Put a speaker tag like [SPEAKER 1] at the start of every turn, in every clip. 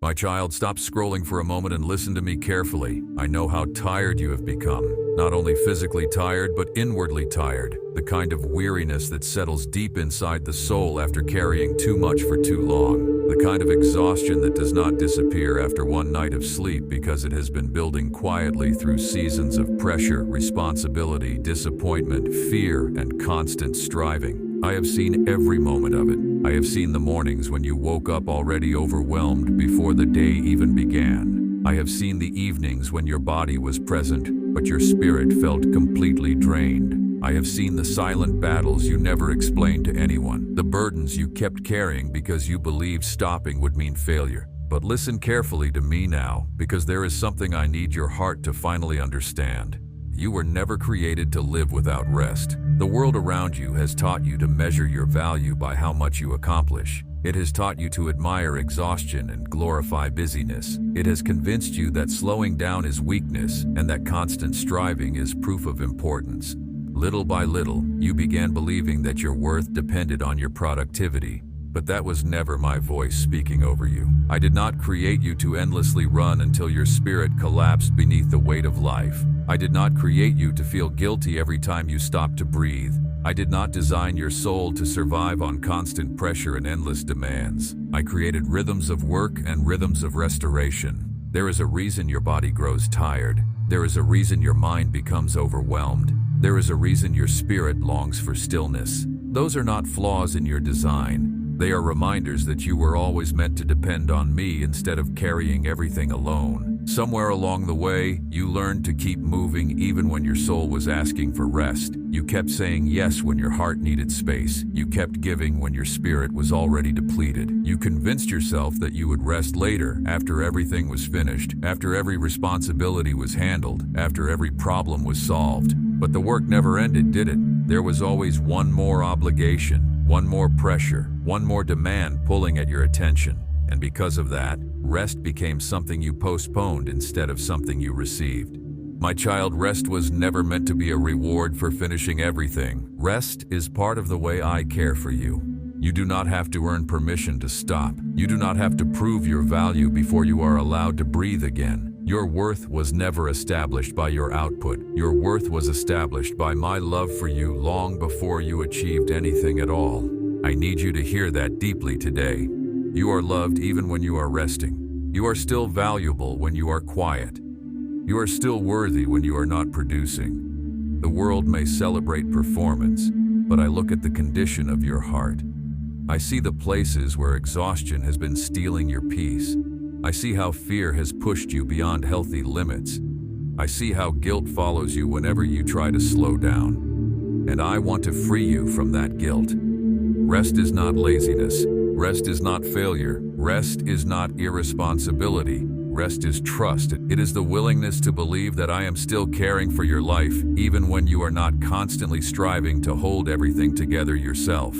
[SPEAKER 1] My child, stop scrolling for a moment and listen to me carefully. I know how tired you have become. Not only physically tired, but inwardly tired. The kind of weariness that settles deep inside the soul after carrying too much for too long. The kind of exhaustion that does not disappear after one night of sleep because it has been building quietly through seasons of pressure, responsibility, disappointment, fear, and constant striving. I have seen every moment of it. I have seen the mornings when you woke up already overwhelmed before the day even began. I have seen the evenings when your body was present, but your spirit felt completely drained. I have seen the silent battles you never explained to anyone, the burdens you kept carrying because you believed stopping would mean failure. But listen carefully to me now, because there is something I need your heart to finally understand. You were never created to live without rest. The world around you has taught you to measure your value by how much you accomplish. It has taught you to admire exhaustion and glorify busyness. It has convinced you that slowing down is weakness and that constant striving is proof of importance. Little by little, you began believing that your worth depended on your productivity. But that was never my voice speaking over you. I did not create you to endlessly run until your spirit collapsed beneath the weight of life. I did not create you to feel guilty every time you stopped to breathe. I did not design your soul to survive on constant pressure and endless demands. I created rhythms of work and rhythms of restoration. There is a reason your body grows tired. There is a reason your mind becomes overwhelmed. There is a reason your spirit longs for stillness. Those are not flaws in your design. They are reminders that you were always meant to depend on me instead of carrying everything alone. Somewhere along the way, you learned to keep moving even when your soul was asking for rest. You kept saying yes when your heart needed space. You kept giving when your spirit was already depleted. You convinced yourself that you would rest later, after everything was finished, after every responsibility was handled, after every problem was solved. But the work never ended, did it? There was always one more obligation, one more pressure, one more demand pulling at your attention. And because of that, rest became something you postponed instead of something you received. My child, rest was never meant to be a reward for finishing everything. Rest is part of the way I care for you. You do not have to earn permission to stop. You do not have to prove your value before you are allowed to breathe again. Your worth was never established by your output. Your worth was established by my love for you long before you achieved anything at all. I need you to hear that deeply today. You are loved even when you are resting. You are still valuable when you are quiet. You are still worthy when you are not producing. The world may celebrate performance, but I look at the condition of your heart. I see the places where exhaustion has been stealing your peace. I see how fear has pushed you beyond healthy limits. I see how guilt follows you whenever you try to slow down. And I want to free you from that guilt. Rest is not laziness. Rest is not failure. Rest is not irresponsibility. Rest is trust. It is the willingness to believe that I am still caring for your life, even when you are not constantly striving to hold everything together yourself.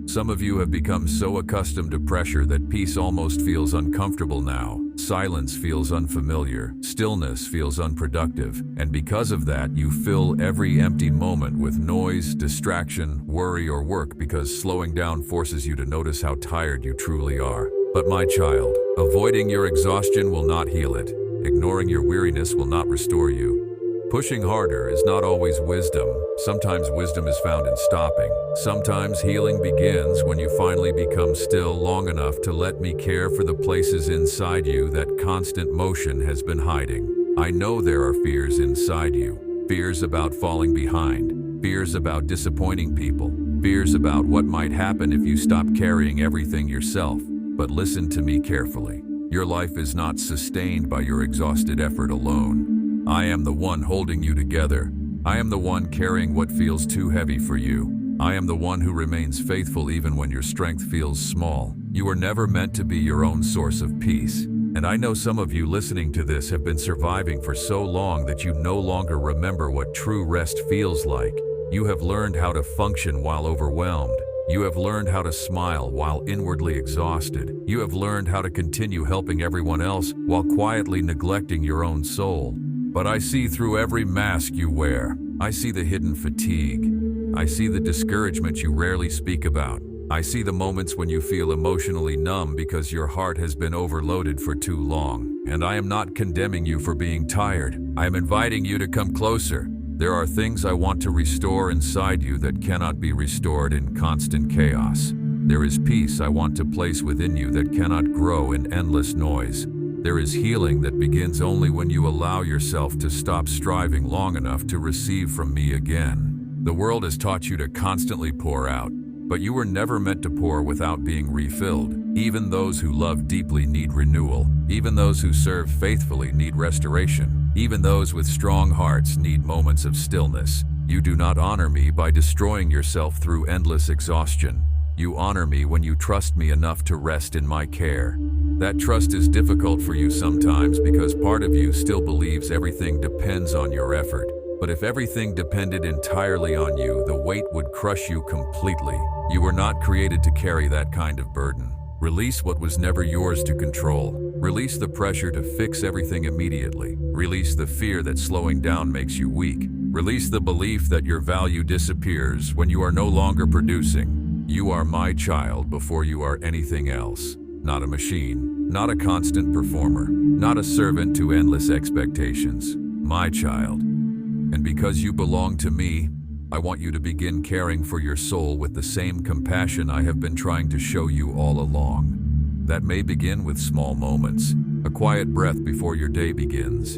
[SPEAKER 1] Some of you have become so accustomed to pressure that peace almost feels uncomfortable now. Silence feels unfamiliar. Stillness feels unproductive. And because of that, you fill every empty moment with noise, distraction, worry, or work because slowing down forces you to notice how tired you truly are. But my child, avoiding your exhaustion will not heal it. Ignoring your weariness will not restore you. Pushing harder is not always wisdom. Sometimes wisdom is found in stopping. Sometimes healing begins when you finally become still long enough to let me care for the places inside you that constant motion has been hiding. I know there are fears inside you. Fears about falling behind. Fears about disappointing people. Fears about what might happen if you stop carrying everything yourself. But listen to me carefully. Your life is not sustained by your exhausted effort alone. I am the one holding you together. I am the one carrying what feels too heavy for you. I am the one who remains faithful even when your strength feels small. You were never meant to be your own source of peace. And I know some of you listening to this have been surviving for so long that you no longer remember what true rest feels like. You have learned how to function while overwhelmed. You have learned how to smile while inwardly exhausted. You have learned how to continue helping everyone else while quietly neglecting your own soul. But I see through every mask you wear. I see the hidden fatigue. I see the discouragement you rarely speak about. I see the moments when you feel emotionally numb because your heart has been overloaded for too long. And I am not condemning you for being tired. I am inviting you to come closer. There are things I want to restore inside you that cannot be restored in constant chaos. There is peace I want to place within you that cannot grow in endless noise. There is healing that begins only when you allow yourself to stop striving long enough to receive from me again. The world has taught you to constantly pour out, but you were never meant to pour without being refilled. Even those who love deeply need renewal. Even those who serve faithfully need restoration. Even those with strong hearts need moments of stillness. You do not honor me by destroying yourself through endless exhaustion. You honor me when you trust me enough to rest in my care. That trust is difficult for you sometimes because part of you still believes everything depends on your effort. But if everything depended entirely on you, the weight would crush you completely. You were not created to carry that kind of burden. Release what was never yours to control. Release the pressure to fix everything immediately. Release the fear that slowing down makes you weak. Release the belief that your value disappears when you are no longer producing. You are my child before you are anything else. Not a machine, not a constant performer, not a servant to endless expectations. My child. And because you belong to me, I want you to begin caring for your soul with the same compassion I have been trying to show you all along. That may begin with small moments, a quiet breath before your day begins,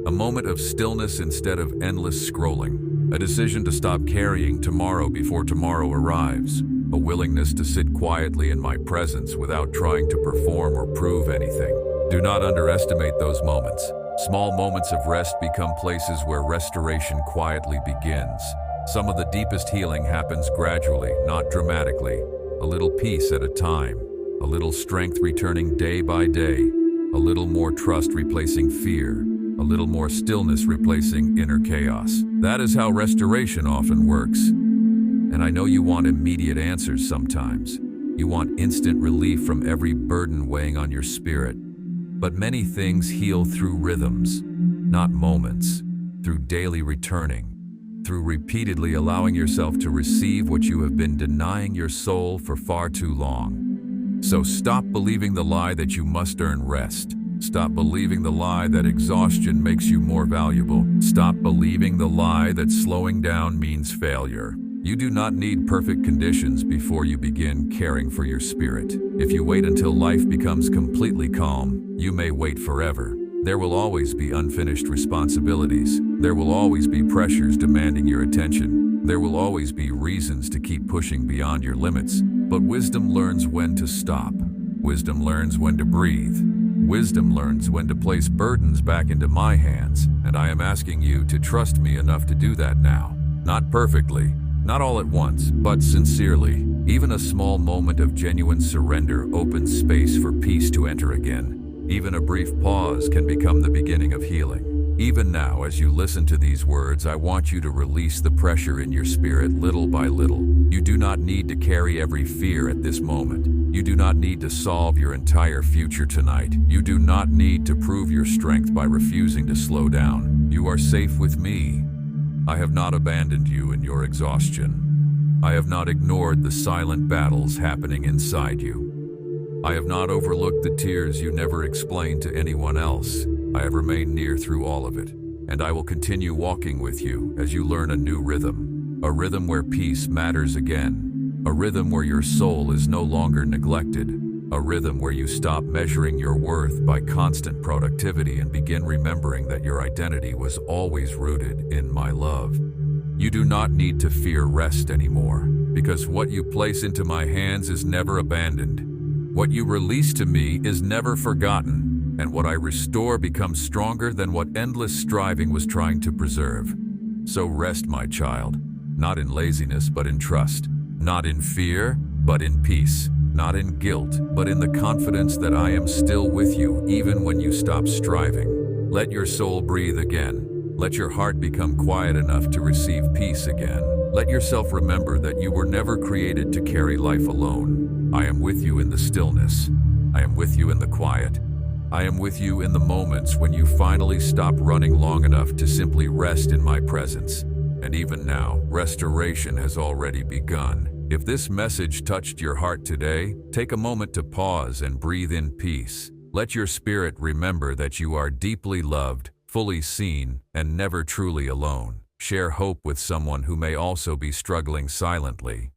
[SPEAKER 1] a moment of stillness instead of endless scrolling, a decision to stop carrying tomorrow before tomorrow arrives, a willingness to sit quietly in my presence without trying to perform or prove anything. Do not underestimate those moments. Small moments of rest become places where restoration quietly begins. Some of the deepest healing happens gradually, not dramatically. A little peace at a time, a little strength returning day by day, a little more trust replacing fear, a little more stillness replacing inner chaos. That is how restoration often works. And I know you want immediate answers sometimes. You want instant relief from every burden weighing on your spirit. But many things heal through rhythms, not moments, through daily returning, through repeatedly allowing yourself to receive what you have been denying your soul for far too long. So stop believing the lie that you must earn rest. Stop believing the lie that exhaustion makes you more valuable. Stop believing the lie that slowing down means failure. You do not need perfect conditions before you begin caring for your spirit. If you wait until life becomes completely calm, you may wait forever. There will always be unfinished responsibilities. There will always be pressures demanding your attention. There will always be reasons to keep pushing beyond your limits. But wisdom learns when to stop. Wisdom learns when to breathe. Wisdom learns when to place burdens back into my hands, and I am asking you to trust me enough to do that now. Not perfectly, not all at once, but sincerely. Even a small moment of genuine surrender opens space for peace to enter again. Even a brief pause can become the beginning of healing. Even now, as you listen to these words, I want you to release the pressure in your spirit little by little. You do not need to carry every fear at this moment. You do not need to solve your entire future tonight. You do not need to prove your strength by refusing to slow down. You are safe with me. I have not abandoned you in your exhaustion. I have not ignored the silent battles happening inside you. I have not overlooked the tears you never explained to anyone else. I have remained near through all of it, and I will continue walking with you as you learn a new rhythm. A rhythm where peace matters again. A rhythm where your soul is no longer neglected. A rhythm where you stop measuring your worth by constant productivity and begin remembering that your identity was always rooted in my love. You do not need to fear rest anymore, because what you place into my hands is never abandoned. What you release to me is never forgotten, and what I restore becomes stronger than what endless striving was trying to preserve. So rest, my child, not in laziness but in trust, not in fear but in peace. Not in guilt, but in the confidence that I am still with you even when you stop striving. Let your soul breathe again. Let your heart become quiet enough to receive peace again. Let yourself remember that you were never created to carry life alone. I am with you in the stillness. I am with you in the quiet. I am with you in the moments when you finally stop running long enough to simply rest in my presence. And even now, restoration has already begun. If this message touched your heart today, take a moment to pause and breathe in peace. Let your spirit remember that you are deeply loved, fully seen, and never truly alone. Share hope with someone who may also be struggling silently.